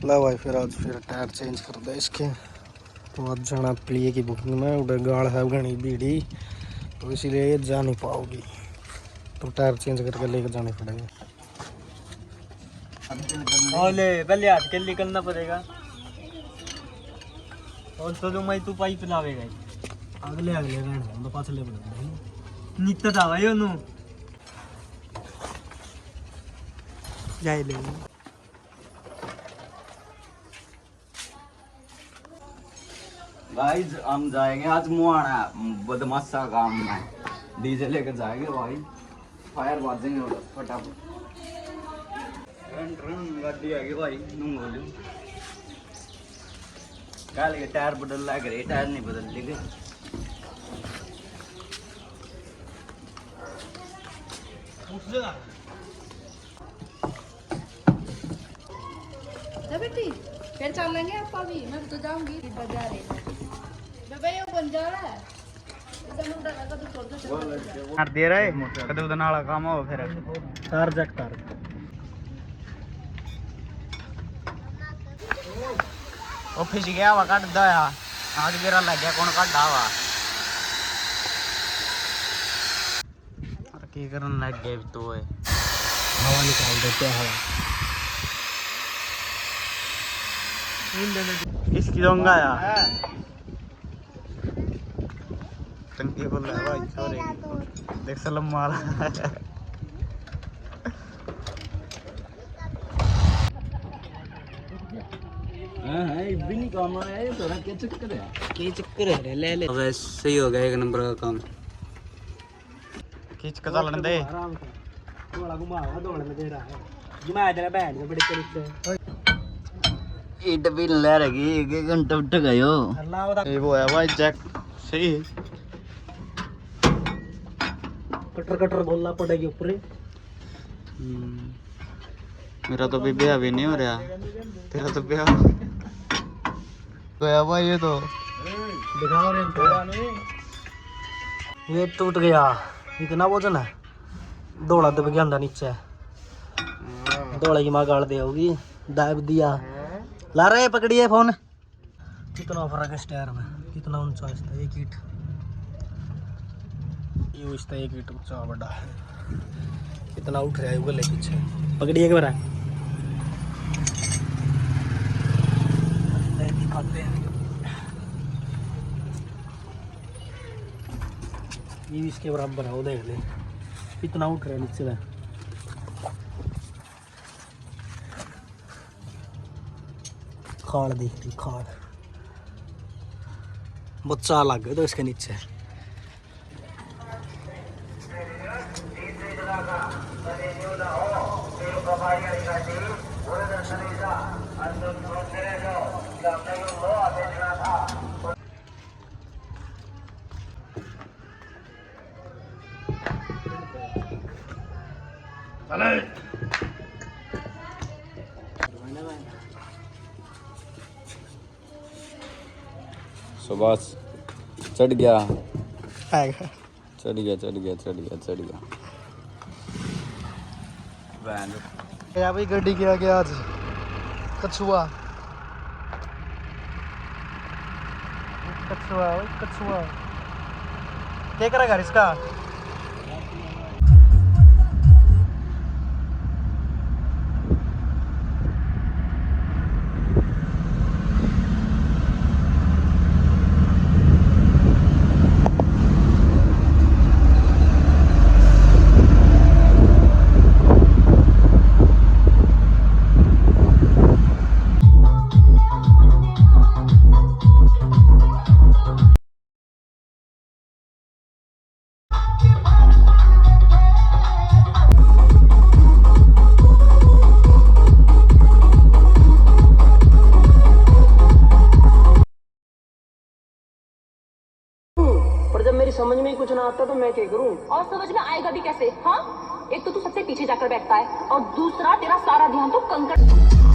ला भाई फिर आज फिर टायर चेंज कर दे इसके। तो आज जाना प्लिए की बुकिंग में, उधर गाड़ है घनी भीड़ी, तो इसीलिए जा नहीं पाओगी, तो टायर चेंज करके लेकर जाने पड़ेंगे। पहले हाथ के निकलना पड़ेगा और तो मैं तू पाइप लावेगा अगले अगले रहने तो पाछले पड़ेगा नित्य था भाई ओनु जाए ले गाइस हम जाएंगे आज मुआना बदमाशा काम में, डीजे लेकर जाएंगे भाई, फायर बाजेंगे उधर फटाफट। गाड़ी आ गई भाई, नूंगोलू क्या लगे टायर बदल लग रहे, टायर नहीं बदल लेंगे। बेटी फिर चलेंगे आप अभी, मैं तो जाऊंगी बाजार बेबे ये बन जा रहा है मार दे रहे कदे उधर नाला काम हो फिर टायर जैक टायर ऑफिस गया वा कट दया आज मेरा लग गया कौन कट आवा की करन लग गए तो हवा निकाल देते हैं हवा। किसकी दूंगा यार टंकी बोल रहा है भाई छोरे देख सलम मारा हां इबी नहीं काम है तोरा क्या चक्कर है, की चक्कर है ले ले अब सही हो गया, एक नंबर का काम खींच के चलन दे आराम से थोड़ा घुमावा दौड़ने दे रहा है घुमा तेरा बहन को बड़ी तरीके से ईट भी ले रही एक घंटा उठ गयो। ये वो है भाई जैक सही कटर कटर बोलना पड़ेगी ऊपर। मेरा तो अभी ब्याह भी नहीं हो रहा, तेरा तो ब्याह गया भाई ये तो दिखाओ रे ये टूट गया, इतना वजन है, दौड़ा दब गया अंदर नीचे, दौड़े की माँ गाड़ दे होगी, दाब दिया। ला रहे पकड़िए फोन। कितना फर्क है टायर में, कितना ऊंचा है, एक ईट ये इसका एक ईट ऊंचा बड़ा है, कितना उठ रहा है उगले पीछे। पकड़िए एक बार दिखाते हैं, ये भी इसके बराबर है, वो देख ले कितना उठ रहा है नीचे में। खाड़ दिख रही, खाड़ बच्चा लग गया तो इसके नीचे। सुभाष चढ़ गया आएगा चढ़ गया चढ़ गया चढ़ गया चढ़ गया वैन या भाई गड्डी क्या गया आज कछुआ कछुआ कछुआ क्या करेगा इसका। पर जब मेरी समझ में ही कुछ ना आता तो मैं क्या करूं। और समझ में आएगा भी कैसे? हाँ, एक तो तू सबसे पीछे जाकर बैठता है और दूसरा तेरा सारा ध्यान तो कंकड़